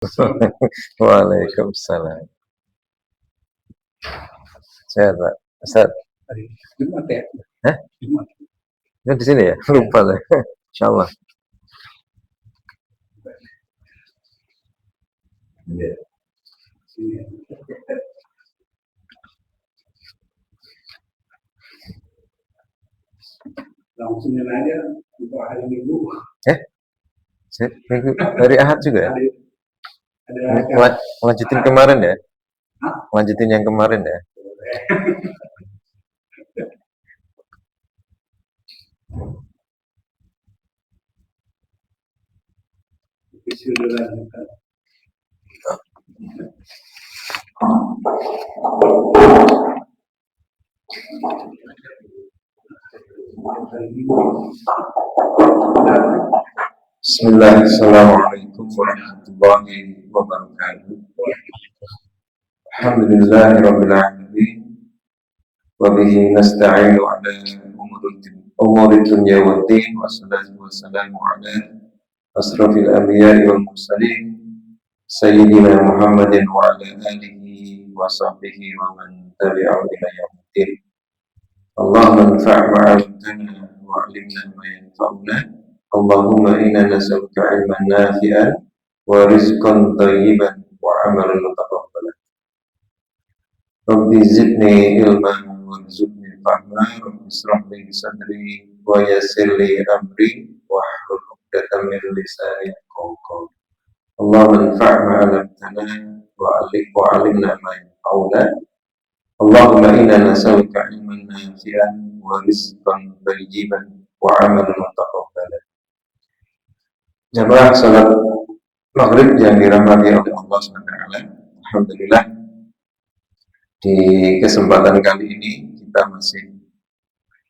Waalaikumsalam. Sehat, Pak. Ustaz. Jumat ya? Hah? Jumat. Ini di sini ya? Lupa saya. Insyaallah. Iya. Langsung aja untuk hari Minggu. Hari Ahad juga ya? Lanjutin kemarin ya? Lanjutin yang kemarin ya? Bismillah, Assalamualaikum warahmatullahi wabarakatuh. Alhamdulillahirabbil alamin. Wa bihi nasta'inu ala umuri dunya waddin. Wassalatu wassalamu ala asrafil anbiya'i wal mursalin sayyidina Muhammadin wa ala alihi wa sahbihi wa man tabi'ahum ila yaumiddin. Allahumma anfa' ma 'allamtana wa 'allimna ma yanfa'una. Allahumma inna nas'aluka 'ilman nafi'an wa rizqan thayyiban wa 'amalan mutaqabbalan. Rabbi zidni ilman warzuqni fahma. Rabbi ishrah li sadri wa yassir li amri wahlul 'uqdatam min lisani yafqahu qawli. Allahumma anfa' ma 'allamtana wa 'allimna ma yanfa'una. Allahumma inna nas'aluka 'ilman nafi'an wa rizqan thayyiban wa 'amalan mutaqabbalan. Jamaah salat maghrib yang dirahmati oleh Allah SWT. Alhamdulillah, di kesempatan kali ini kita masih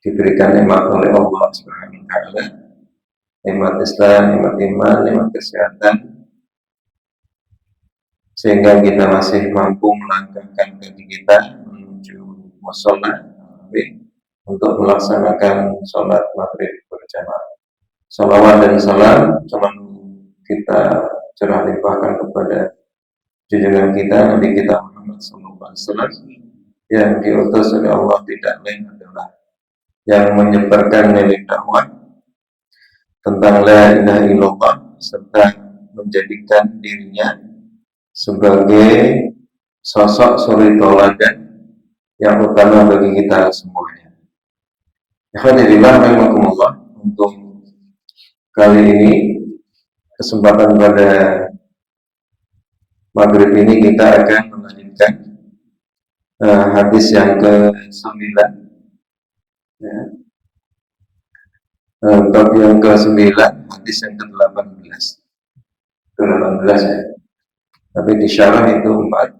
diberikan nikmat oleh Allah SWT, nikmat Islam, nikmat iman, nikmat kesehatan, sehingga kita masih mampu melangkahkan kaki kita menuju mushola untuk melaksanakan sholat maghrib berjamaah. Salawat dan salam selalu kita curah limpahkan kepada junjungan kita Nabi kita Muhammad SAW yang diutus oleh Allah tidak lain adalah yang menyebarkan nilai dakwah tentang la ilaha illallah serta menjadikan dirinya sebagai sosok suri tauladan yang utama bagi kita semuanya. Alhamdulillah, rahimakumullah, untuk kali ini kesempatan pada maghrib ini kita akan melanjutkan hadis yang ke-9 ya. Bab yang ke-9, hadis yang ke-18 ya, tapi di syarah itu 14.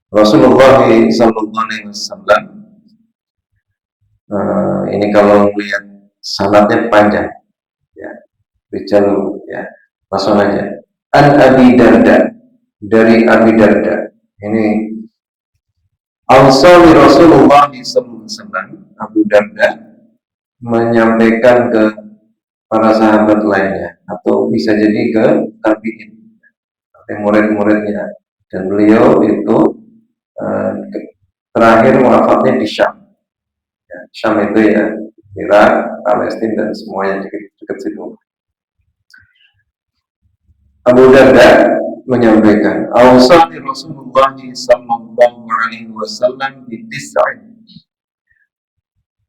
Rasulullah SAW ini kalau melihat sanadnya panjang ya, rijal ya, langsung aja. An Abi Darda, dari Abi Darda. Ini Al-Sawi Rasulullah SAW, Abu Darda menyampaikan ke para sahabat lainnya, atau bisa jadi ke tabi'in, murid-muridnya, dan beliau itu terakhir wafatnya di Syam ya, Syam itu ya Irak, Palestina, dan semuanya dekat situ. Abu Darda menyampaikan, Awsani Rasulullah sallallahu alaihi wasallam bi tis'in.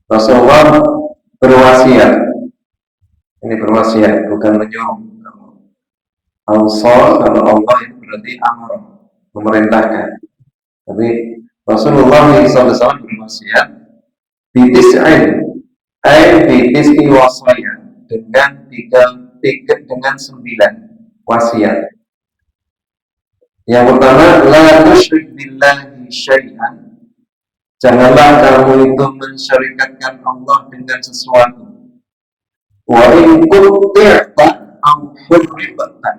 Rasulullah berwasiat. Ini berwasiat, bukan menyuruh. Awsa kalau Allah itu berarti amr, memerintahkan. Tapi Rasulullah SAW berwasiat bi tis'in, bi tis'i wasaya, dengan 9 wasiat. Yang pertama, la tusyrik billahi syai'an. Janganlah kamu itu mensyarikatkan Allah dengan sesuatu. Wa in quti'ta aw hurribta.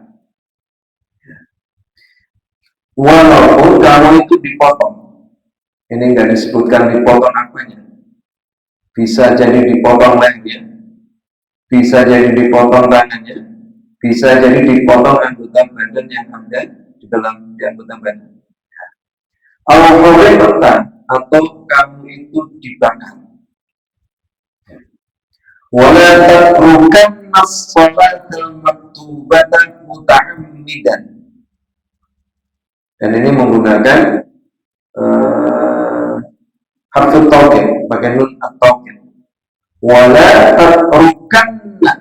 Walaupun kamu itu dipotong. Ini enggak disebutkan dipotong apanya. Bisa jadi dipotong lehernya, bisa jadi dipotong tangannya, bisa jadi dipotong anggota badan yang ada di dalam anggota badan. Al-Hurriqah atau kamu itu dibakar. Wala tatrukanna as-salatal maktubata muta'ammidan. Dan ini menggunakan harfu taukid, pakai nun at-taukid. Wala tatrukanna,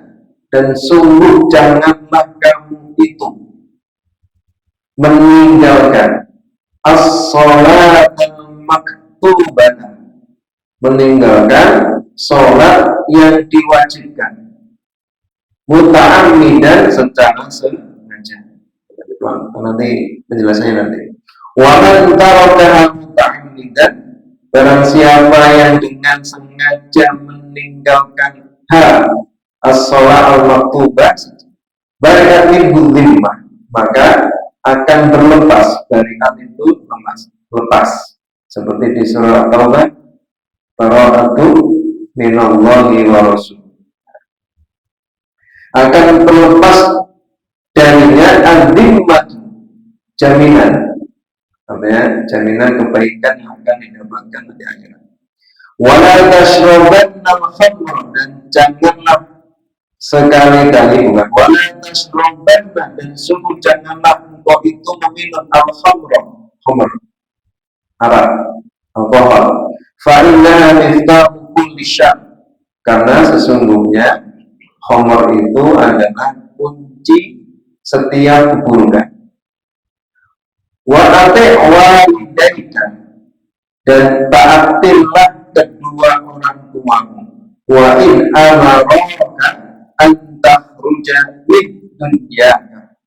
dan sungguh janganlah kamu itu meninggalkan as-salatal maktubata, meninggalkan sholat yang diwajibkan, muta'ammidan, secara sengaja. Nanti penjelasannya nanti. Wa man tarakaha muta'ammidan, barang siapa yang dengan sengaja meninggalkan as-sholat al-maktubah, bari'at minhu dhimmah, maka akan berlepas dari itu, lepas. Seperti di surah At-Taubah, bara'atu minallahi wa rasul, akan terlepas darinya ad-dhimmah, jaminan, artinya jaminan kebaikan yang akan didapatkan di akhirat. Wala tashrabanna al-khamra, dan janganlah sekali-kali, bukan wala tashrabanna, dan sungguh janganlah engkau itu meminum al-khamra, khamr, arak, alkohol. Fa innaha miftahu kulli syarr, karena sesungguhnya khamr itu adalah kunci setiap keburukan. Wa ati' walidaika, dan taatilah kedua orang tuamu. Wa in amaraka an takhruja min dunyaka,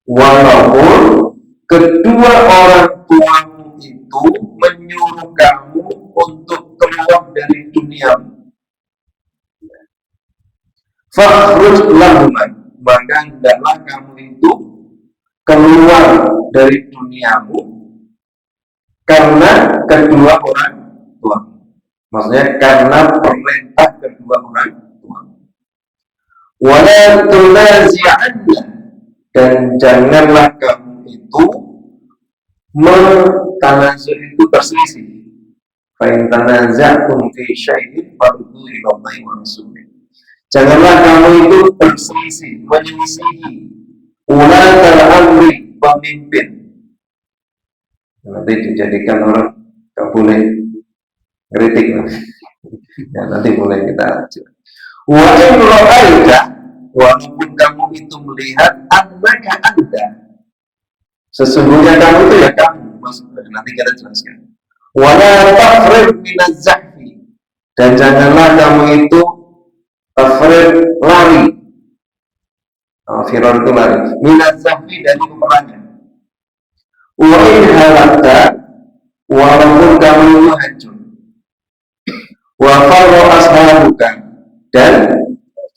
walaupun kedua orang tuamu itu menyuruh kamu untuk keluar dari duniamu. Fakhruj lahuma, maka hendaklah kamu itu keluar dari duniamu karena kedua orang tua. Maksudnya karena perintah kedua orang tua. Wala tunazi'anna, dan janganlah kamu itu itu berselisih. Fa in tanaza'tum fi syai'in farudduhu ila Allahi wa rasulih. Janganlah kamu itu berselisih, menyelisihi ulatul amri, pemimpin. Nanti dijadikan orang tak boleh kritik. Ya, nanti boleh kita. Wa in ra'aita, walaupun kamu itu melihat annaka anta, sesungguhnya kamu itu ya kamu, nanti kita jelaskan. Wala tafrid minaz zahfi, dan janganlah kamu itu tafrid, lari. Firar itu lari. Minaz zahfi, dari peperangan. Wa in halakta, walaupun kamu itu hancur. Wa farra ashabuka, dan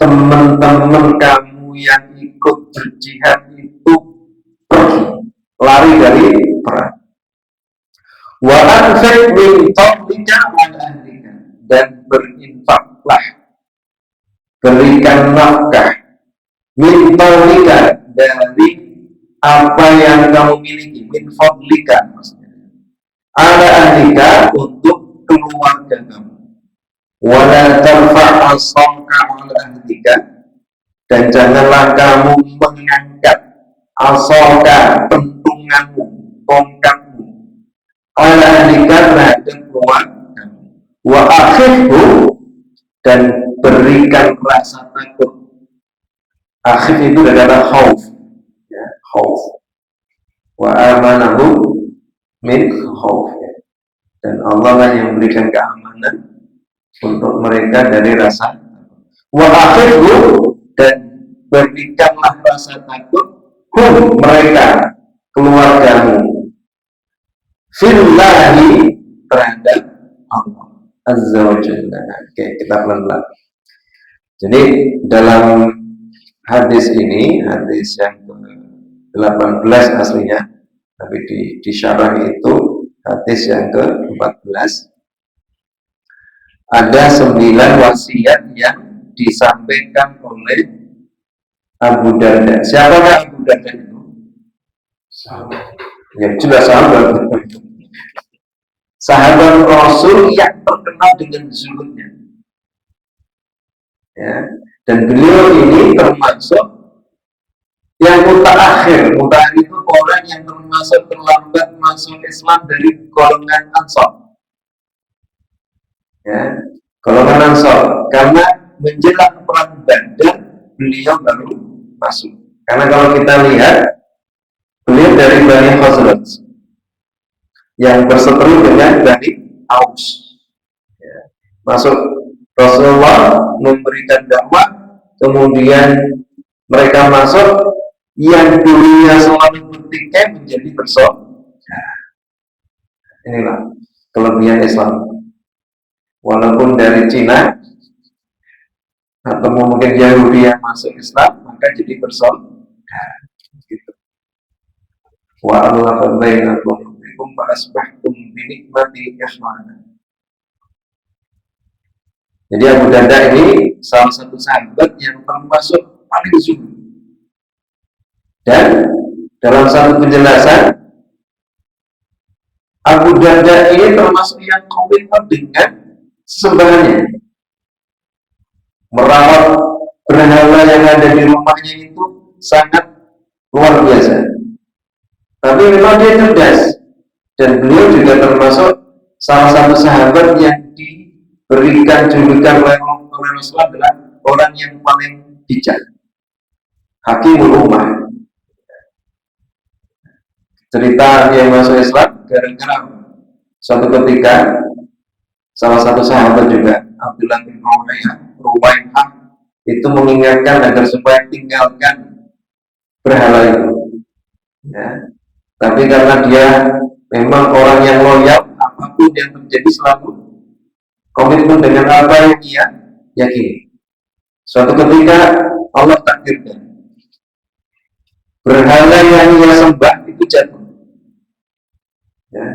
teman-teman kamu yang ikut berjihad itu pergi, lari dari perang. Wa anfiq min fadlika ala ahlika, dan berinfaklah, berikan nafkah, min fadlika, dari apa yang kamu miliki, min fadlika maksudnya, ala ahlika, untuk keluarga kamu. Wala tarfa' asaka ala ahlika, dan janganlah kamu mengangkat asaka, pentunganmu, tongkatmu, ala ahlika, terhadap keluargamu. Wa akhifhu, dan berikan rasa takut. Akhif itu adalah khauf, ya, khauf. Wa amanahu min khauf, ya. Dan Allah lah yang memberikan keamanan untuk mereka dari rasa. Wa akhifhu, dan berikanlah rasa takut mereka, keluargamu, fillahi, terhadap Allah azza wa jalla. Oke, kita pelan-pelan. Jadi dalam hadis ini, hadis yang ke-18 aslinya, tapi di syarah itu hadis yang ke-14, ada 9 wasiat yang disampaikan oleh Abu Darda. Siapakah Abu Darda itu? Ya jelas sahabat. Sahabat Rasul yang terkenal dengan zuhudnya. Ya. Dan beliau ini termasuk yang mutaakhir. Mutaakhir itu orang yang terlambat masuk Islam dari golongan Ansor. Ya, golongan Ansor. Karena menjelang perang Badar beliau baru masuk. Karena kalau kita lihat beliau dari Bani Khazraj yang berseteru dengan Bani Aus. Ya. Masuk Rasulullah memberikan dakwah, kemudian mereka masuk, yang dulunya selalu bertikai menjadi bersaudara. Inilah kelebihan Islam. Walaupun dari Cina atau mungkin Yahudi yang masuk Islam, maka jadi bersaudara. Gitu. Wa allafa bainakum fa asbahtum bi nikmati ikhwana. Jadi Abu Darda ini salah satu sahabat yang termasuk paling zuhud. Dan dalam satu penjelasan, Abu Darda ini termasuk yang komitmen dengan sesembahannya. Merawat berhala yang ada di rumahnya itu sangat luar biasa. Tapi memang dia cerdas. Dan beliau juga termasuk salah satu sahabat yang diberikan julukan oleh Rasulullah adalah orang yang paling bijak, Hakimul Ummah. Cerita dia masuk Islam gara-gara suatu ketika salah satu sahabat juga Abdullah bin Ruwaihah itu mengingatkan agar supaya tinggalkan berhala itu. Ya. Tapi karena dia memang orang yang loyal, apapun yang terjadi selalu komitmen dengan apa yang ia yakini. Suatu ketika Allah takdirkan berhala yang ia sembah itu jatuh. Ya,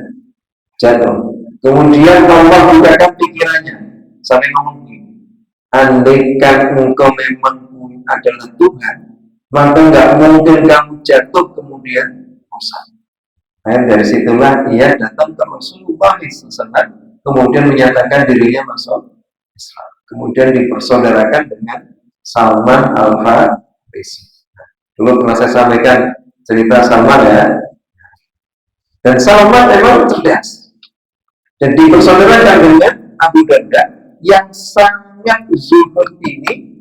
jatuh. Kemudian Allah bukakan pikirannya sampai ngomong begini, andaikan engkau memang adalah Tuhan, maka nggak mungkin kamu jatuh kemudian rusak. Nah, dari situlah ia datang ke Rasulullah SAW, kemudian menyatakan dirinya masuk Islam, kemudian dipersaudarakan dengan Salman Al-Farisi. Dulu pernah saya sampaikan cerita Salman ya. Dan Salman memang cerdas. Dan dipersaudarakan dengan Abu Darda yang sangat zuhud ini.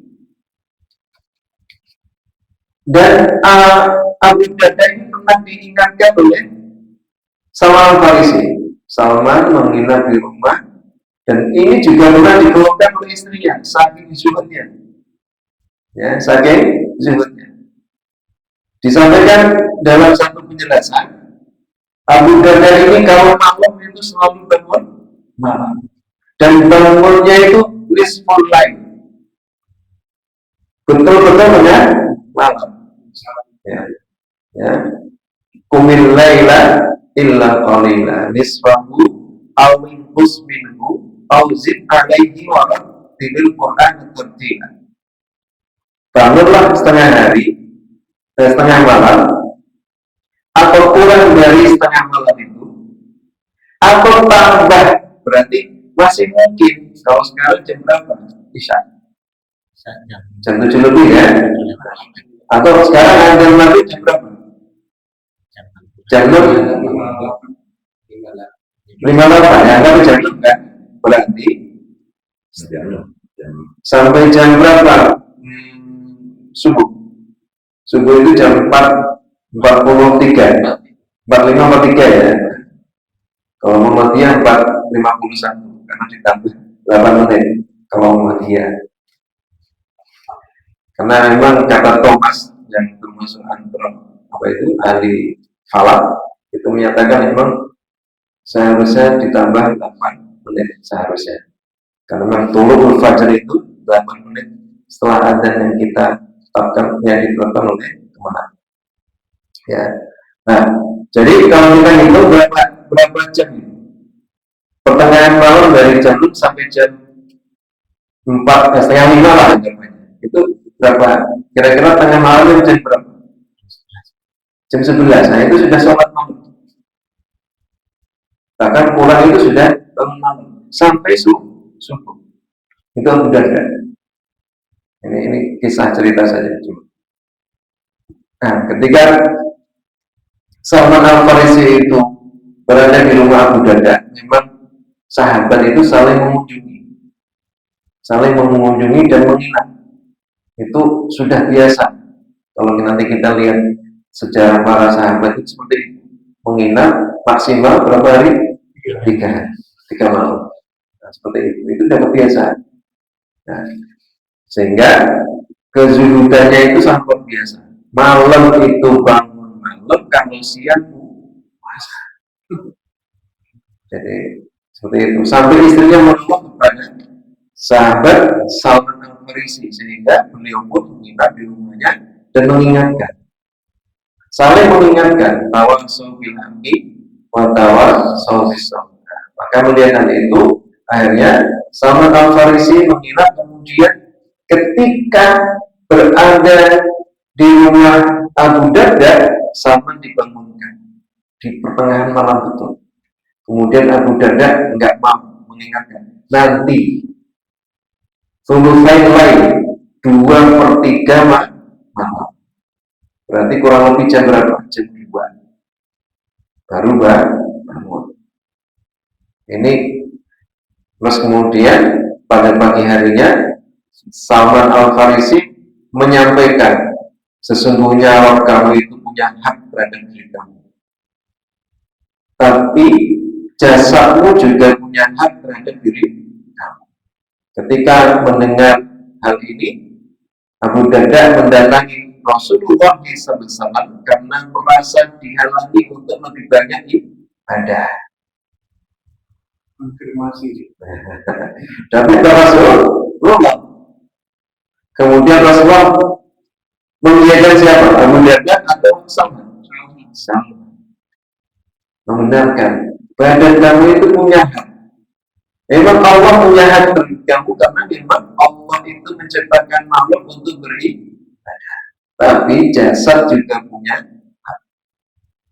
Dan Abu Darda ini pernah diingatkan oleh Salman Al-Farisi. Salman menginap di rumah. Dan ini juga pernah dikeluhkan oleh istrinya, saking zuhudnya. Ya, saking zuhudnya. Disampaikan dalam satu penjelasan, Abu Darda ini kalau malam itu selalu bangun malam, dan bangunnya itu nisful lail, betul-betul dengan malam. Ya. Qumil laila illa qalila nisfahu aw inqus minhu aw zid alaihi wa rattilil Qur'an tartila. Bangunlah setengah hari, setengah malam, atau kurang dari setengah malam itu, atau tambah, berarti masih mungkin. Kalau sekarang jam berapa? Isya. Jam 7 lebih ya. Atau sekarang ada maghrib jam berapa? Jam 5:08 ya, tapi jam 6 kan? Berarti sampai jam berapa? Subuh. Subuh itu jam 4:43, 45:43 ya. Kalau Muhammadiyah 4:51 karena ditambah 8 menit kalau Muhammadiyah. Karena memang kata Thomas yang termasuk ahli falak itu menyatakan memang seharusnya ditambah 8 menit seharusnya. Karena memang Thuluthul Fajr itu 8 menit setelah adzan yang kita tetapkan, yang ditetapkan oleh kemenang. Ya. Nah, jadi kalau kita hitung berapa jam ini? Pertengahan malam dari jam 6 sampai jam 4, setengah 5 lah jamnya. Itu berapa? Kira-kira tengah malam jam berapa? Jam 11. Nah itu sudah sholat malam. Bahkan pulang itu sudah bangun malam sampai subuh. Itu Abu Darda. Ini kisah cerita saja. Nah, ketika Salman Al-Farisi itu berada di rumah Abu Darda, memang sahabat itu saling mengunjungi dan menginap. Itu sudah biasa. Kalau nanti kita lihat sejarah para sahabat itu seperti itu. Menginap maksimal berapa hari? 3 malam. Nah, seperti itu sudah kebiasaan. Nah, sehingga kezuhudannya itu sangat biasa. Malam itu bangun malam, kalau siang puasa. Jadi seperti itu. Sampai istrinya menolak kepada sahabat Salman Al-Farisi, sehingga beliau pun menginap di rumahnya dan mengingatkan, saling mengingatkan bahwa saubil amri wa tawassaw bis sabr. Maka melihat hal itu, akhirnya Salman Al-Farisi menginap, kemudian ketika berada di rumah Abu Darda, Salman dibangunkan di pertengahan malam betul. Kemudian Abu Darda enggak mau mengingatkan, nanti sulusain lain 2/3 malam. Berarti kurang lebih jam berapa? Jam 2 baru bangun. Ini terus kemudian pada pagi harinya Salman Al-Farisi menyampaikan, sesungguhnya kamu itu punya hak terhadap diri kamu, tapi jasadmu juga punya hak terhadap diri kamu. Ketika mendengar hal ini, Abu Darda mendatangi Rasulullah SAW karena merasa dihalangi untuk lebih banyak ibadah. Konfirmasi. Tapi Rasulullah. Kemudian Rasulullah mengiyakan siapa? Abu Darda atau Salman? Membenarkan badan kamu itu punya hak. Memang Allah punya hak bagi kamu karena memang Allah itu menciptakan makhluk untuk beribadah. Tapi jasad juga punya hak.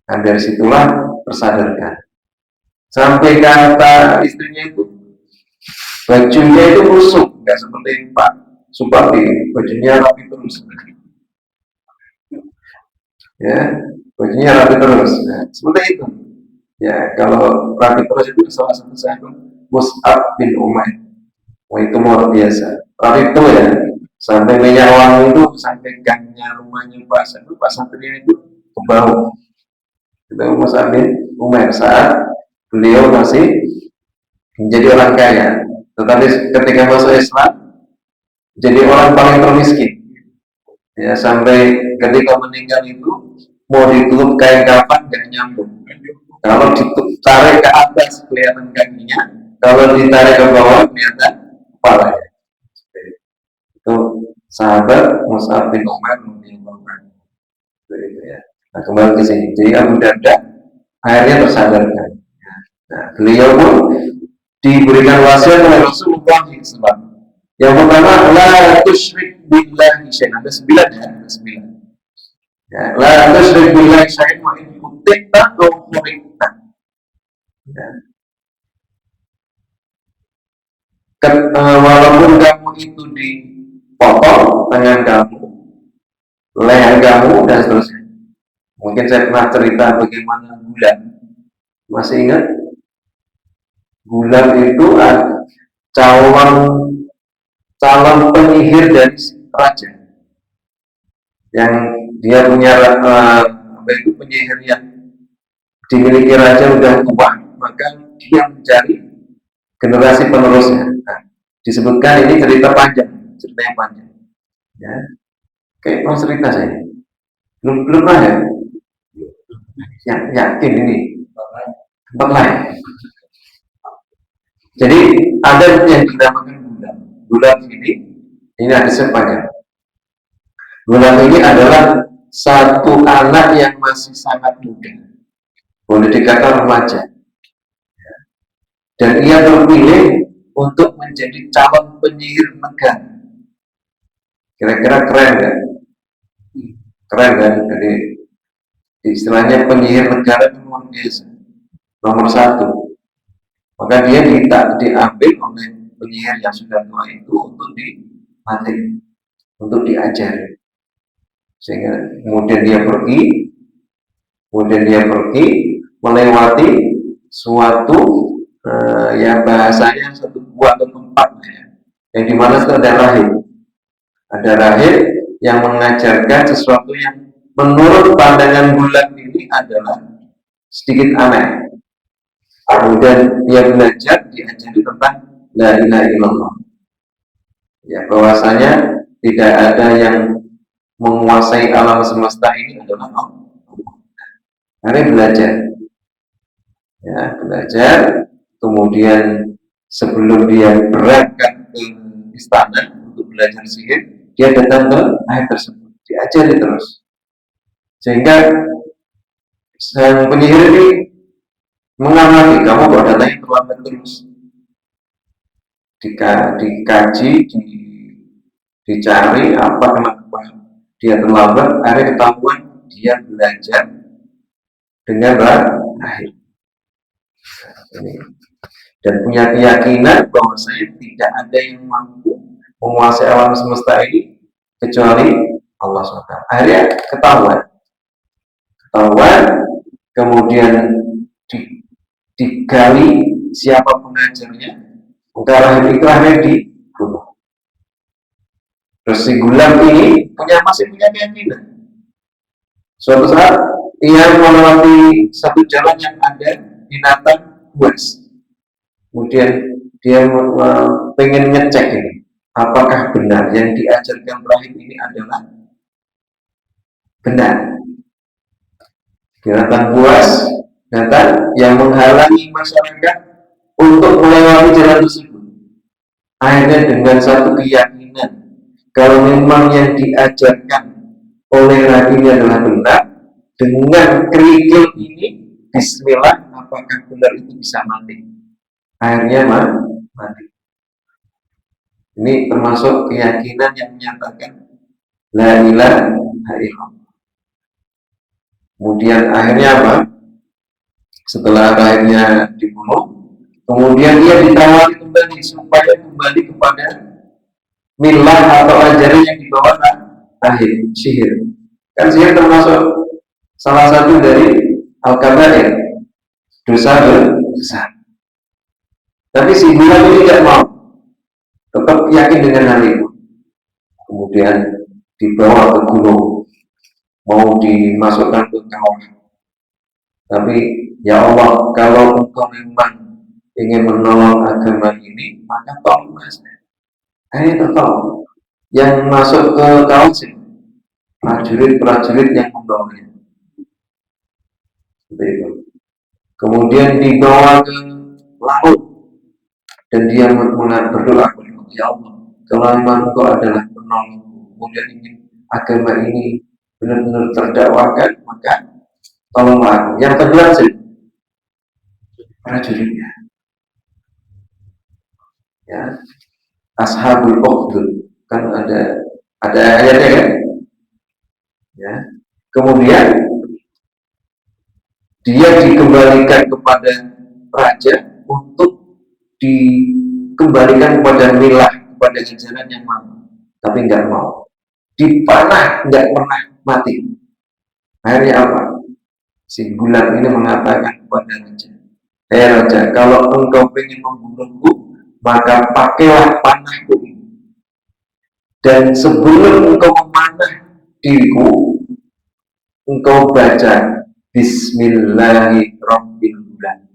Dan dari situlah tersadarkan. Sampai kata istrinya itu, bajunya itu rusuk, nggak seperti Pak Supati, bajunya rapi terus. Ya, bajunya rapi terus. Nah, seperti itu. Ya, kalau rapi terus itu salah satu sahabat Mus'ab bin Umair. Wah, itu luar biasa. Rapi itu ya, sampai minyak wangi itu sampai gangnya rumahnya Pak Satria itu ke bawah. Itu Mus'ab bin Umair saat beliau masih menjadi orang kaya, tetapi ketika masuk Islam jadi orang paling termiskin. Ya, sampai ketika meninggal itu mau ditutup kain kafan gak nyambung. Kalau ditarik ke atas kelihatan kakinya, kalau ditarik ke bawah kelihatan kepalanya. Itu sahabat Mus'ab bin Umair radhiyallahu anhu. Ya. Nah, kembali ke sini. Jadi Abu Darda akhirnya tersadarkan. Nah, beliau pun diberikan wasiat oleh Rasulullah SAW. Yang pertama, la tusyrik billahi syai'an. Ada 9 ya, ada 9. Ya, la tusyrik billahi syai'an wa in kunta aw khurikta. Ya. Walaupun kamu itu dipotong tangan kamu, leher kamu, dan seterusnya. Mungkin saya pernah cerita bagaimana Gulam. Masih ingat? Gulam itu calon penyihir dari raja, yang dia punya penyihir yang dimiliki raja udah tua, maka dia mencari generasi penerusnya. Nah, disebutkan ini cerita yang panjang. Ya, kayak mau cerita saya, belum pernah ya. Yakin ini tempat lain. Jadi ada yang dinamakan Gulam. Gulam ini ada sepanjang. Gulam ini adalah satu anak yang masih sangat muda, boleh dikatakan remaja, dan ia terpilih untuk menjadi calon penyihir negara. Kira-kira keren kan? Keren kan? Jadi istilahnya penyihir negara itu luar biasa, nomor satu. Maka dia diambil oleh penyihir yang sudah tua itu untuk dilatih, untuk diajari, sehingga kemudian dia pergi melewati suatu ya bahasanya satu gua atau tempat ya, yang dimana itu ada rahib yang mengajarkan sesuatu yang menurut pandangan bulan ini adalah sedikit aneh. Kemudian dia belajar, diajari tentang la ilaha illallah, ya bahwasanya tidak ada yang menguasai alam semesta ini adalah Allah. Hari belajar, kemudian sebelum dia berangkat ke istana untuk belajar sihir, dia datang ke air tersebut, diajari terus, sehingga sang penyihir ini mengamati, kamu kok datangnya terlambat terus, dikaji, dicari apa kenapa dia terlambat, akhirnya ketahuan dia belajar dengan rahib dan punya keyakinan bahwa saya tidak ada yang mampu menguasai alam semesta ini kecuali Allah SWT. Akhirnya ketahuan, kemudian digali siapa pengajarnya, maka rahib itu akhirnya dibunuh. Terus si Gulam ini masih punya keyakinan. Suatu saat ia melewati satu jalan yang ada binatang buas. Kemudian dia pengen ngecek ini, apakah benar yang diajarkan rahib ini adalah benar. Binatang buas datang yang menghalangi masyarakat untuk melewati jalan tersebut. Akhirnya dengan satu keyakinan, kalau memang yang diajarkan oleh rahib ini adalah benar, dengan kerikil ini, bismillah, apakah benar itu bisa mati? Akhirnya mati. Ini termasuk keyakinan yang menyatakan la ilaha illallah. Kemudian akhirnya apa? Setelah rahibnya dibunuh, kemudian dia ditawari kembali supaya kembali kepada milah atau ajaran yang dibawa rahib sihir. Kan sihir termasuk salah satu dari al-kabair, dosa besar. Tapi si Gulam ini tidak mau, tetap yakin dengan hal itu. Kemudian dibawa ke gunung, mau dimasukkan ke kawah. Tapi ya Allah, kalau engkau memang ingin menolong agama ini, maka tolonglah saya. Akhirnya tertolong. Yang masuk ke kawah sih prajurit-prajurit yang membawanya. Seperti itu. Kemudian dibawa ke laut dan dia berdoa kepada ya Allah, kalau memang engkau adalah penolong, kemudian ingin agama ini benar-benar terdakwakan, maka tolonglah aku. Yang tenggelam sih prajuritnya, ya, ashabul ukhdud, kan ada ayatnya kan, ya. Kemudian dia dikembalikan kepada raja untuk dikembalikan kepada milah, kepada jalan yang mau, tapi nggak mau, dipanah nggak pernah mati. Akhirnya apa? Si Gulam ini mengatakan kepada raja, raja, kalau engkau ingin membunuhku, maka pakailah panahku ini, dan sebelum engkau memanah diriku, engkau baca Bismillahirrahmanirrahim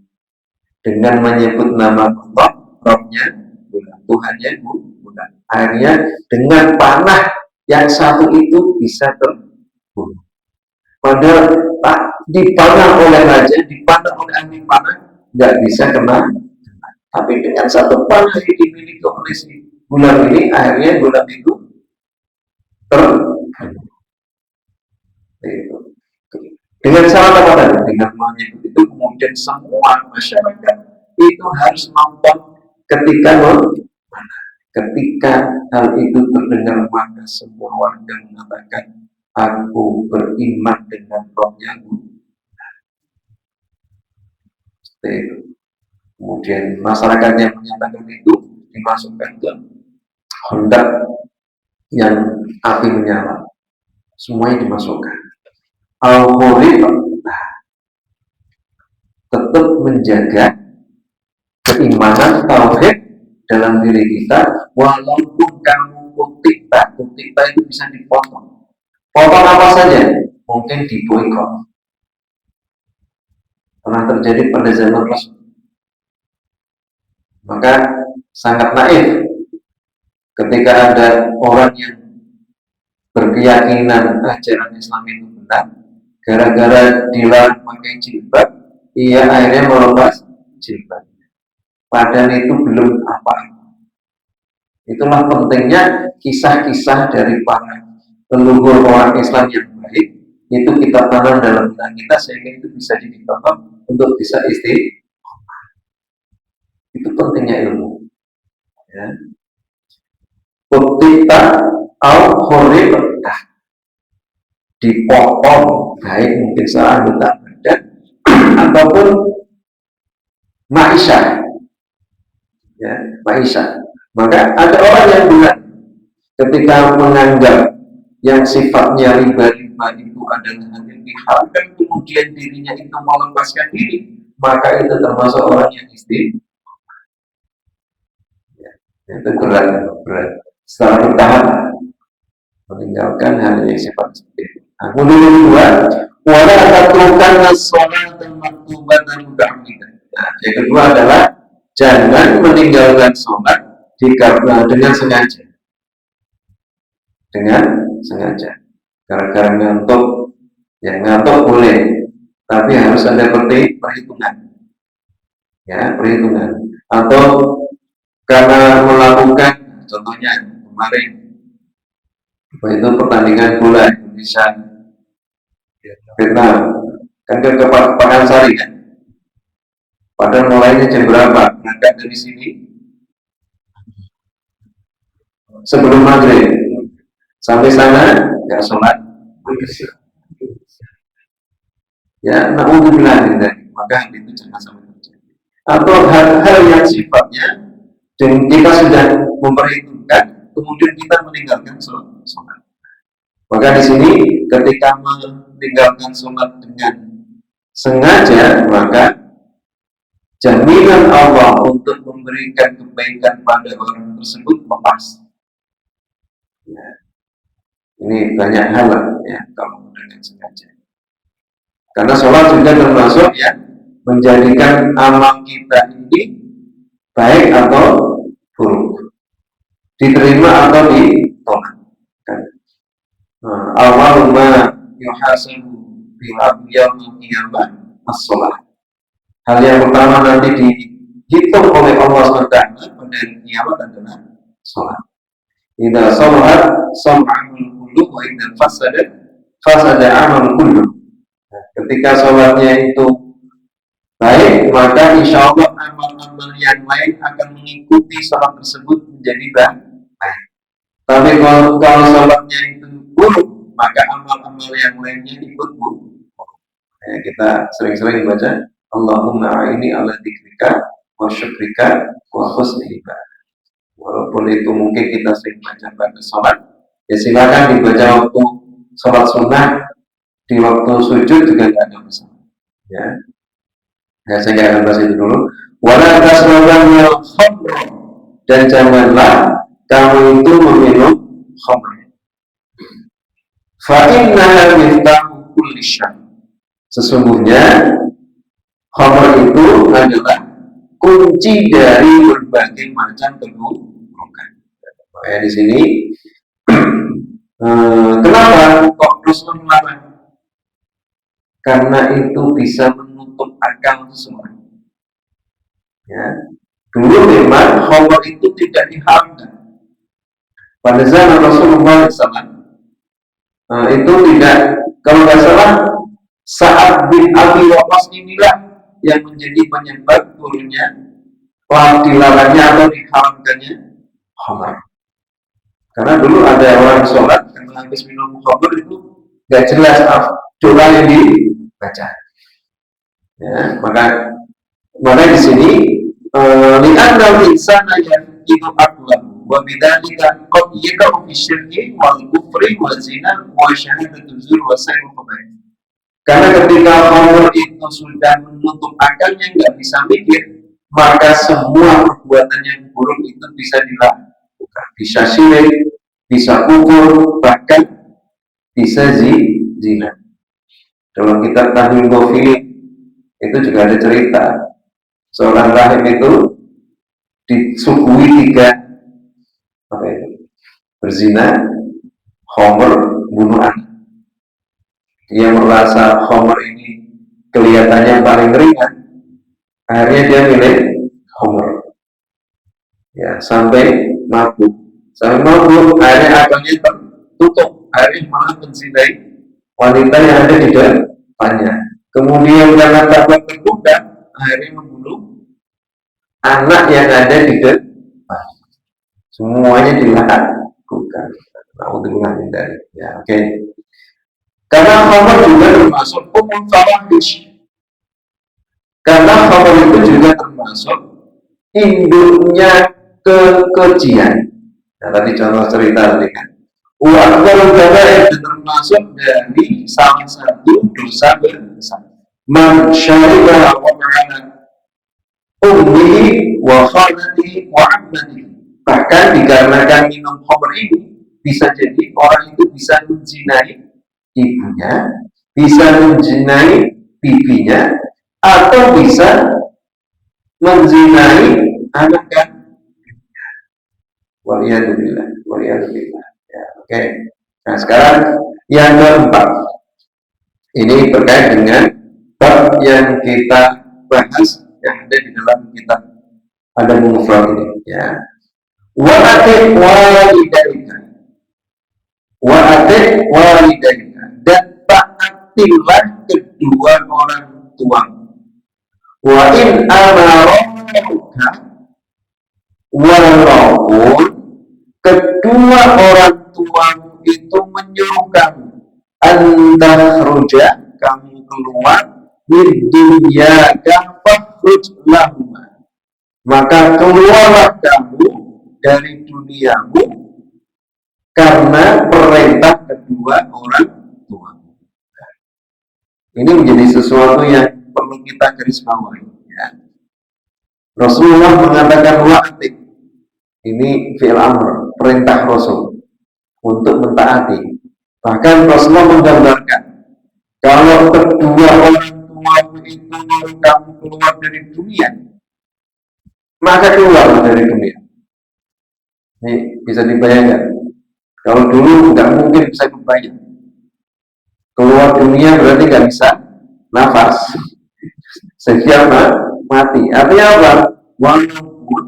dengan menyebut nama Allah, Rabbnya bulan, Tuhannya bulan. Akhirnya dengan panah yang satu itu bisa terbunuh. Padahal dipanah oleh raja, dipanah oleh ahli panah, nggak bisa kena. Tapi dengan satu panah yang dimiliki oleh si Gulam ini, akhirnya Gulam itu terbunuh. Dengan syarat apa tadi? Dengan menyebut itu, kemudian semua masyarakat itu harus nonton ketika Ketika hal itu terdengar, maka semua warga mengatakan, aku beriman dengan rohnya guru. Seperti itu. Kemudian masyarakat yang menyatakan itu dimasukkan ke hondak yang api menyala. Semuanya dimasukkan. Al-Khulib tetap menjaga keimanan tauhid dalam diri kita, walaupun kamu kutipa itu bisa dipotong. Potong apa saja, mungkin diboikot. Pernah terjadi pada zaman Rasul. Maka sangat naif ketika ada orang yang berkeyakinan ajaran Islam itu benar, gara-gara dilarang pakai jilbab, ia akhirnya melepas jilbab. Padahal itu belum apa-apa. Itulah pentingnya kisah-kisah dari para leluhur orang Islam yang baik, itu kita tanam dalam benak kita sehingga itu bisa jadi contoh untuk bisa istiqomah. Itu pentingnya ilmu. Ya. Kutita al-khuribah, dipotong baik mungkin secara anggota badan ataupun ma'isyah. Ya, ma'isyah. Maka ada orang yang bilang ketika menganggap yang sifatnya riba-riba itu adalah hal yang diharamkan, kemudian dirinya itu melepaskan diri, maka itu termasuk orang yang istiqomah. Ya, itu berat. Setelah bertahap meninggalkan hal yang sifat seperti itu. Kemudian yang kedua, wala tatrukanna sholata maktubatan muta'ammidan. Nah, yang kedua adalah jangan meninggalkan sholat dengan sengaja. Dengan sengaja. Gara-gara ngantuk, ya ngantuk boleh, tapi harus ada perhitungan. Ya, perhitungan. Atau karena melakukan, contohnya kemarin itu pertandingan bola Indonesia Vietnam, kan ke Pakansari kan. Padahal mulainya jam berapa? Berangkat dari sini sebelum maghrib, sampai sana nggak sholat. Ya, naudzubillah, maka itu jangan sampai terjadi. Atau hal-hal yang sifatnya kita sudah memperhitungkan, kemudian kita meninggalkan sholat. Maka di sini ketika meninggalkan sholat dengan sengaja, maka jaminan Allah untuk memberikan kebaikan pada orang tersebut lepas. Ya. Ini banyak hal ya kalau dengan sengaja. Karena sholat juga termasuk ya menjadikan amal kita ini baik atau buruk, diterima atau ditolak. Awaluma yuhasibu bil yaumil qiyamah as-shalah. Hal yang pertama nanti dihitung oleh Allah SWT pada hari kiamat adalah sholat. Idza salahat sam'ul kullu wa idza fasada amal kullu. Ketika sholatnya itu baik, maka insya Allah amal-amal yang lain akan mengikuti sholat tersebut menjadi baik. Tapi kalau sholatnya itu buruk, maka amal-amal yang lainnya ikut buruk. Ya, kita sering-sering baca Allahumma a'ini ala dzikrika wa syukrika wa husni ibadah. Walaupun itu mungkin kita sering baca pada sholat, ya silakan dibaca waktu sholat sunnah, di waktu sujud juga tidak ada masalah. Ya, saya nggak akan bahas itu dulu. Wala tasrabanna khamr, dan janganlah kamu itu meminum khamr. Fa innaha miftahu kulli syarr. Sesungguhnya khamr itu adalah kunci dari berbagai macam keburukan. Makanya di sini kenapa kok Rasul melarang? Karena itu bisa menutup akal seseorang. Ya. Dulu memang khamr itu tidak diharamkan. Pada zaman Rasulullah SAW itu tidak, kalau nggak salah, Sa'ad bin Abi Waqqas inilah yang menjadi penyebab turunnya dilarangnya atau diharamkannya khamar. Karena dulu ada orang sholat karena habis minum khamar itu nggak jelas doa yang dibaca. Ya, maka di sini li'anna al-insana yaqidu aqlahu wa bidzalika qad yaqa'u fi syirki wal kufri wa zina wa syahadatul zur wa sayyul qabaih. Karena ketika khamr itu sudah menutup akalnya, nggak bisa mikir, maka semua perbuatan yang buruk itu bisa dilakukan, bisa syirik, bisa kufur, bahkan bisa zina. Dalam kitab Tahdhirul Ghafilin itu juga ada cerita seorang rahib itu disuguhi 3 berzina, khamr, bunuh anak. Dia merasa khamr ini kelihatannya paling ringan, akhirnya dia milih khamr, ya, sampai mabuk, akhirnya akalnya tertutup, akhirnya malah menzinai wanita yang ada di depannya. Kemudian karena takut terbuka, akhirnya membunuh anak yang ada di depan. Semuanya dilakukan. Naudzubillah min dzalik. Ya, oke. Karena khamr juga termasuk umum fawahish. Karena khamr itu juga termasuk induknya kekejian. Nah, tadi contoh cerita tadi kan. Uang itu termasuk dari salah satu dosa besar. Man syariba wa ma'ana ummihi wa khalatihi wa ammatihi. Bahkan dikarenakan minum khamr ini bisa jadi orang itu bisa menzinai ibunya, bisa menzinai bibinya, atau bisa menzinai anak kan. Waliyadzubillah. Ya, oke. Nah, sekarang yang keempat, ini terkait dengan bab yang kita bahas yang ada di dalam kitab Adabul Mufrad ini, ya. Wa'ati walidaika, dan taatilah kedua orang tua. Wa in amaroka, walaupun kedua orang tuamu itu menyuruh kamu antakhruja, kamu keluar min dunyaka fakhruj lahuma, maka keluarlah kamu dari duniamu karena perintah kedua orang tua. Ini menjadi sesuatu yang perlu kita garis bawahi, ya. Rasulullah mengatakan wa'ati, ini fi'il amr, perintah Rasul untuk mentaati. Bahkan Rasulullah menggambarkan kalau kedua orang tuamu itu kamu keluar dari dunia, maka keluar dari dunia. Ini bisa dibayangkan. Kalau dulu nggak mungkin bisa dibayang. Keluar dunia berarti nggak bisa nafas, sehingga mati. Artinya apa? Walaupun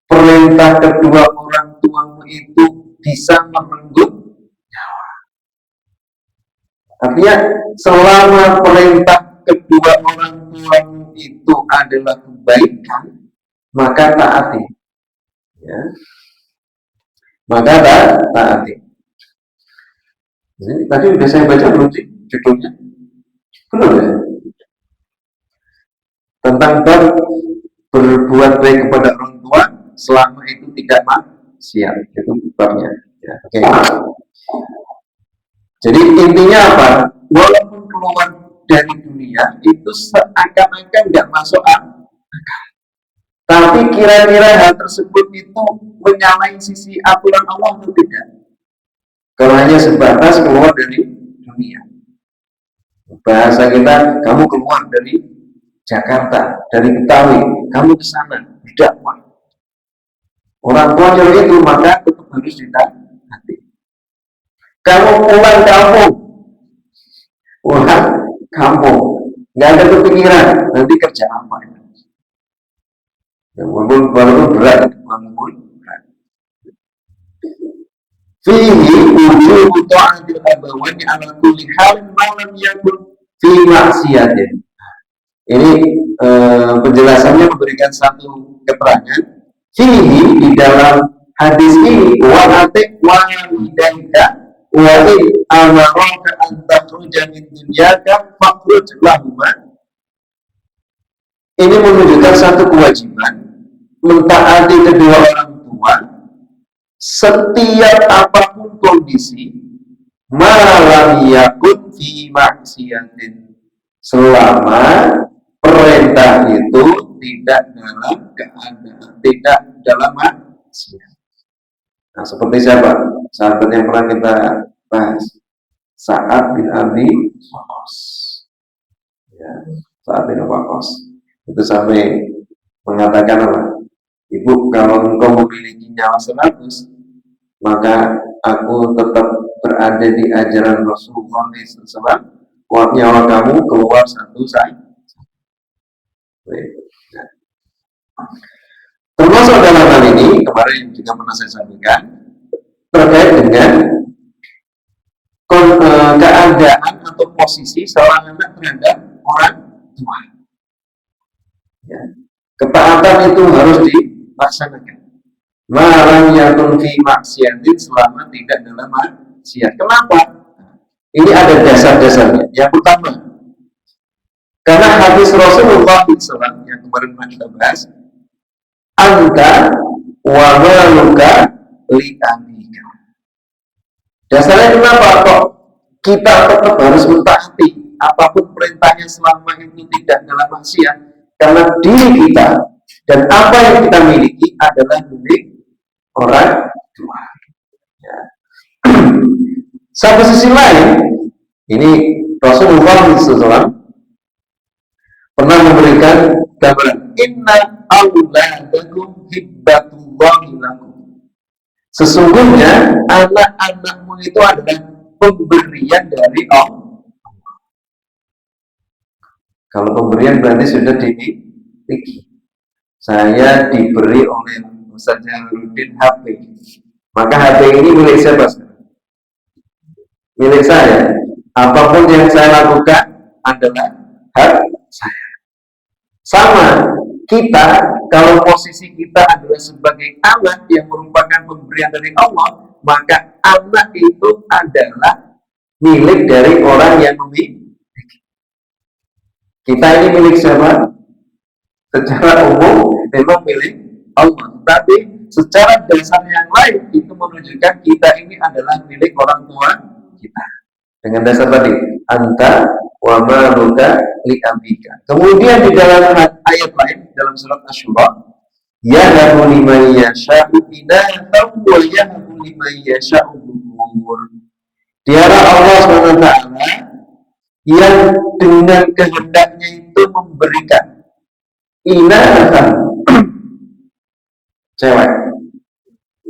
perintah kedua orang tuamu itu bisa merenggut nyawa. Artinya selama perintah kedua orang tuamu itu adalah kebaikan, maka taati. Ya. Maka taati. Ini tadi sudah saya baca belum sih judulnya? Belum ya? Tentang bab berbuat baik kepada orang tua selama itu tidak maksiat, itu babnya. Ya, oke. Jadi intinya apa? Walaupun keluar dari dunia itu seakan-akan nggak masuk akal. Tapi kira-kira hal tersebut itu menyalahi sisi aturan Allah atau tidak? Kalau hanya sebatas keluar dari dunia. Bahasa kita, kamu keluar dari Jakarta, dari Betawi, kamu ke sana, berdakwah. Orang tua nyuruh itu, maka tetap harus ditaati. Kamu pulang kampung, nggak ada kepikiran nanti kerja apa ya? Walaupun berat, fihi wujubu ta'atil abawaini ala kulli halin ma lam yakun fi maksiatin. Ini penjelasannya memberikan satu keterangan. Fihi, di dalam hadis ini wa atik walidaika wa in amaraka an takhruja min dunyaka fakhruj lahuma. Ini menunjukkan satu kewajiban mentaati kedua orang tua setiap apapun kondisi, malam yakun fi maksiatin, selama perintah itu tidak dalam keadaan, tidak dalam maksiat. Nah, seperti siapa? Sahabat yang pernah kita bahas, Sa'ad bin Abi Waqqas. Ya, Sa'ad bin Abi Waqqas itu sampai mengatakan apa? Ibu, kalau engkau memiliki nyawa 100, maka aku tetap berada di ajaran Rasulullah SAW. Kuat nyawa kamu keluar satu saja. Termasuk dalam hal ini kemarin juga pernah saya sampaikan terkait dengan keadaan atau posisi seorang anak terhadap orang tua. Ya. Ketaatan itu harus dilaksanakan. Malam yakun fi maksiatin, selama tidak dalam maksiat. Kenapa? Ini ada dasar-dasarnya. Yang pertama, karena hadis Rasulullah SAW yang kemarin kita bahas, anta wa maluka li abika. Dasarnya kenapa kok kita tetap harus mentaati apapun perintahnya selama itu tidak dalam maksiat? Karena diri kita dan apa yang kita miliki adalah milik orang tua. Ya. Satu sisi lain, ini Rasulullah SAW pernah memberikan gambaran, inna auladakum hibbatullahi lakum. Sesungguhnya anak-anakmu itu adalah pemberian dari Allah. Kalau pemberian berarti sudah dimiliki. Saya diberi oleh Ustaz Jahaluddin HP. Maka HP ini milik siapa sekarang? Milik saya. Apapun yang saya lakukan adalah hak saya. Sama, kita kalau posisi kita adalah sebagai anak yang merupakan pemberian dari Allah, maka anak itu adalah milik dari orang yang memiliki. Kita ini milik siapa? Secara umum memang milik Allah, tapi secara dasar yang lain itu menunjukkan kita ini adalah milik orang tua kita. Dengan dasar tadi, anta wa maluka li abika. Kemudian di dalam ayat lain dalam surat Asy-Syura, yahabu liman yasha'u inathan wa yahabu liman yasha'u dhukur. Dialah Allah SWT yang dengan kehendaknya itu memberikan inathan, cewek,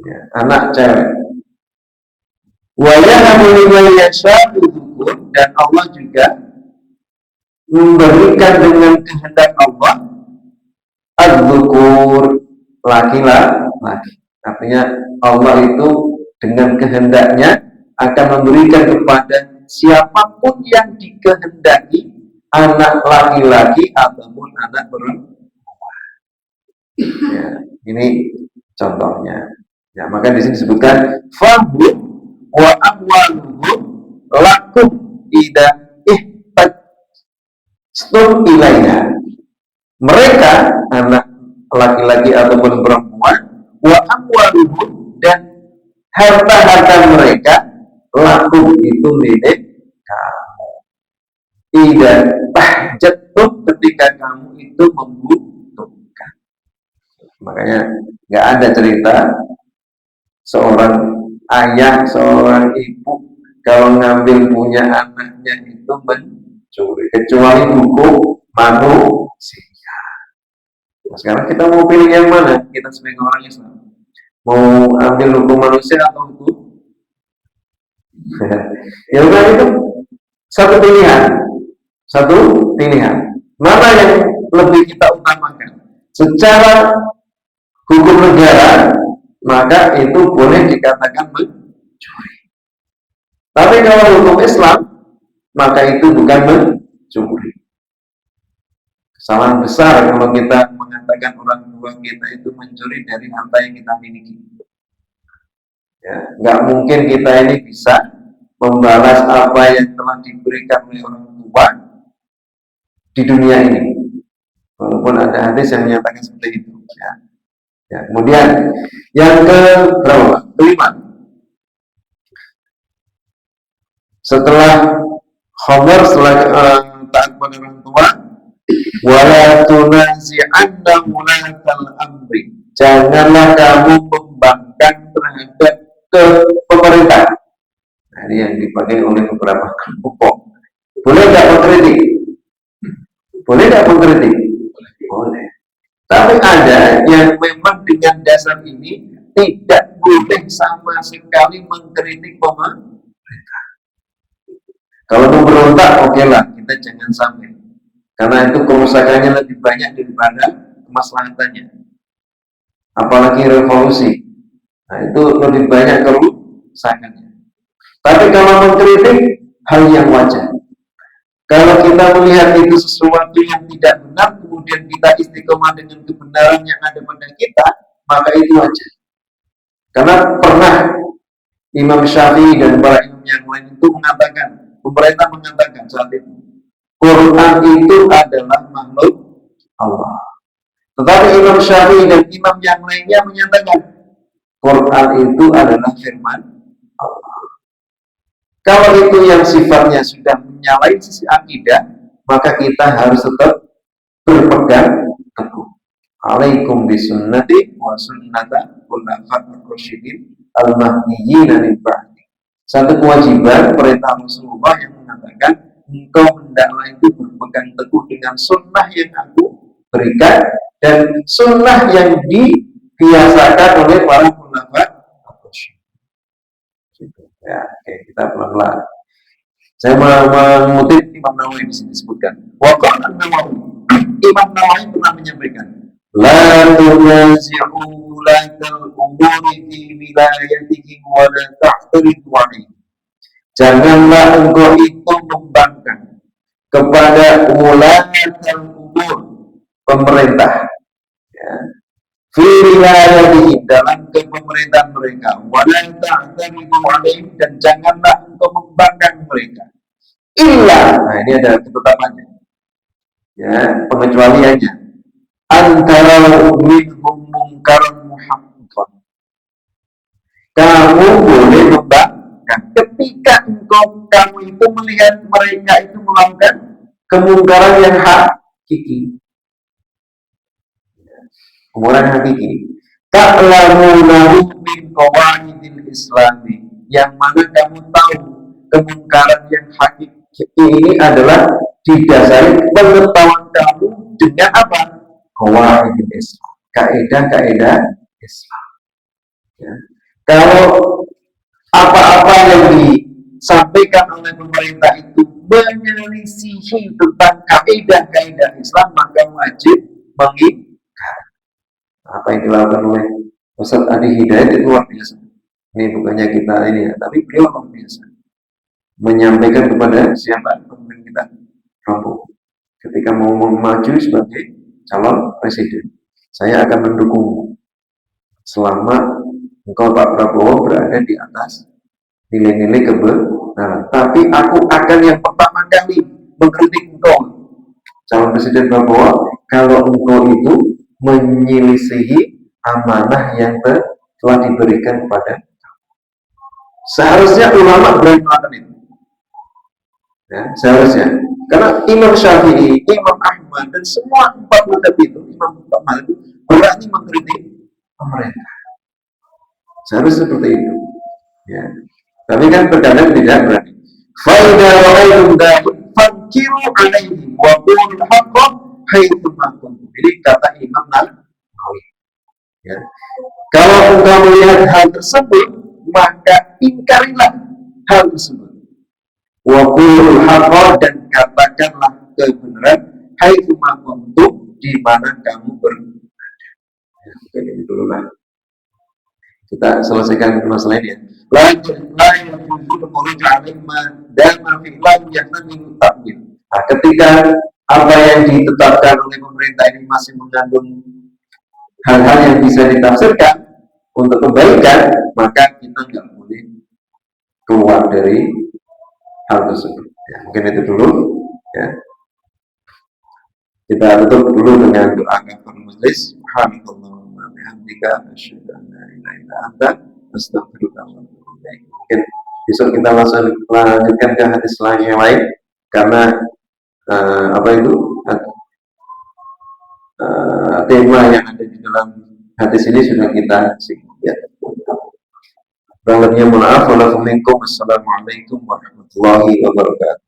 ya, anak cewek. Wa yahabu liman yasha'u dhukur, dan Allah juga memberikan dengan kehendak Allah adzukur, laki-laki. Artinya Allah itu dengan kehendaknya akan memberikan kepada siapapun yang dikehendaki anak laki-laki ataupun anak perempuan. Ya, ini contohnya. Ya, maka di sini disebutkan fahu wa amwaluhum lakum ida ihtajtum ilaiha. Mereka anak laki-laki ataupun perempuan, wa amwaluhum, dan harta-harta mereka lakum itu milik kamu. Ida tahjatuh, ketika kamu itu membutuhkan. Makanya nggak ada cerita seorang ayah, seorang ibu kalau ngambil punya anaknya itu mencuri, kecuali hukum manusia. Nah, sekarang kita mau pilih yang mana? Kita sebagai orang Islam mau ambil hukum manusia atau hukum? Ya udah, itu satu pilihan. Mana yang lebih kita utamakan? Secara hukum negara, maka itu boleh dikatakan mencuri. Tapi kalau hukum Islam, maka itu bukan mencuri. Kesalahan besar kalau kita mengatakan orang tua kita itu mencuri dari harta yang kita miliki. Ya, nggak mungkin kita ini bisa membalas apa yang telah diberikan oleh orang tua di dunia ini. Walaupun ada hadis yang menyatakan seperti itu. Ya. Ya, kemudian yang ke berapa? Kelima. Setelah khabar, setelah taat pada orang tua, wala tunazi'anna mulatal amri. Janganlah kamu membangkang terhadap ke pemerintah. Nah, ini yang dipakai oleh beberapa kelompok. Boleh nggak mengkritik? Boleh nggak mengkritik? Boleh. Tapi ada yang memang dengan dasar ini tidak boleh sama sekali mengkritik pemerintah. Kalau memberontak, oke lah, kita jangan sampai. Karena itu kerusakannya lebih banyak daripada kemaslahatannya. Apalagi revolusi. Nah, itu lebih banyak kerusakannya. Tapi kalau mengkritik, hal yang wajar. Kalau kita melihat itu sesuatu yang tidak benar, kemudian kita istiqomah dengan kebenaran yang ada pada kita, maka itu wajar. Karena pernah Imam Syafi'i dan para imam yang lain itu mengatakan, pemerintah mengatakan saat itu, Quran itu adalah makhluk Allah. Tetapi Imam Syafi'i dan imam yang lainnya menyatakan, Quran itu adalah firman Allah. Kalau itu yang sifatnya sudah menyalahi sisi akidah, maka kita harus tetap berpegang teguh. Alaikum bisunnati wa sunnata khulafa'ir rasyidin al-mahdiyyin min ba'di. Satu kewajiban perintah Rasulullah yang mengatakan, engkau hendaklah itu berpegang teguh dengan sunnah yang aku berikan dan sunnah yang dibiasakan oleh para khulafa'ir rasyidin. Ya, oke, kita pelan-pelan. Saya mengutip Imam Nawawi di sini disebutkan. Waqala Nawawi. Imam Nawawi pernah menyampaikan, la tunazi'u ulatal umuri fi wilayatihim wa la ta'taridu alaihi. Janganlah engkau itu membangkang kepada ulatal umur, pemerintah. Ya. Fi wilayatihim, dalam kepemerintahan mereka, walan ta'taridu alaihim, dan janganlah engkau membangkang mereka. Illa, nah ini ada ketetapannya, ya, pengecualiannya, antara minhum mungkaran muhaqqan. Kamu boleh membangkang ketika kamu itu melihat mereka itu melakukan kemungkaran yang hakiki. Kemungkaran hakiki. Ta'lamunahu min qawaidil islami, yang mana kamu tahu kemungkaran yang hakiki ini adalah didasari pengetahuan kamu dengan apa? Qawaidil Islam, kaidah-kaidah Islam. Ya. Kalau apa-apa yang disampaikan oleh pemerintah itu menyelisihi tentang kaidah-kaidah Islam, maka wajib mengingkari. Apa yang dilakukan oleh Ustaz Adi Hidayat itu luar biasa. Ini bukannya kita ini ya, tapi beliau luar biasa. Menyampaikan kepada siapa pemimpin kita, Prabowo, ketika mau maju sebagai calon presiden, saya akan mendukungmu selama engkau Pak Prabowo berada di atas nilai-nilai kebenaran. Tapi aku akan yang pertama kali mengkritik engkau, calon presiden Prabowo, kalau engkau itu menyelisihi amanah yang telah diberikan kepada. Seharusnya ulama berani melakukan itu. Ya, seharusnya. Karena Imam Syafi'i, Imam Ahmad, dan semua empat mazhab itu, Imam Ahmad itu berani mengkritik pemerintah. Seharusnya seperti itu. Ya. Tapi kan terkadang tidak berani. Fa'idha ra'aytum da'in fankiru alaihim wa qulul haqqa haitsu ma kuntum. Ini kata Imam Nawawi. Ya. Kalau engkau melihat hal tersebut, maka ingkarilah hal tersebut. Wa qulul haqqa, dan katakanlah kebenaran haitsu ma kuntum, di mana kamu berada. Ya, ini dulu lah. Kita selesaikan masalah ini ya. Lain nah, ketika apa yang ditetapkan oleh pemerintah ini masih mengandung hal-hal yang bisa ditafsirkan, untuk kebaikan, maka kita nggak boleh keluar dari hal tersebut. Ya, mungkin itu dulu. Ya. Kita tutup dulu dengan doa kafaratul majelis. Subhanallahumma wa bihamdika asyhadu an la ilaha illa anta astaghfiruka wa atubu ilaik. Mungkin besok kita langsung lanjutkan ke hadis yang lain karena apa itu tema yang ada di dalam hadis ini sudah kita singgung. Ya. Kurang lebihnya mohon maaf. Wassalamualaikum warahmatullahi wabarakatuh.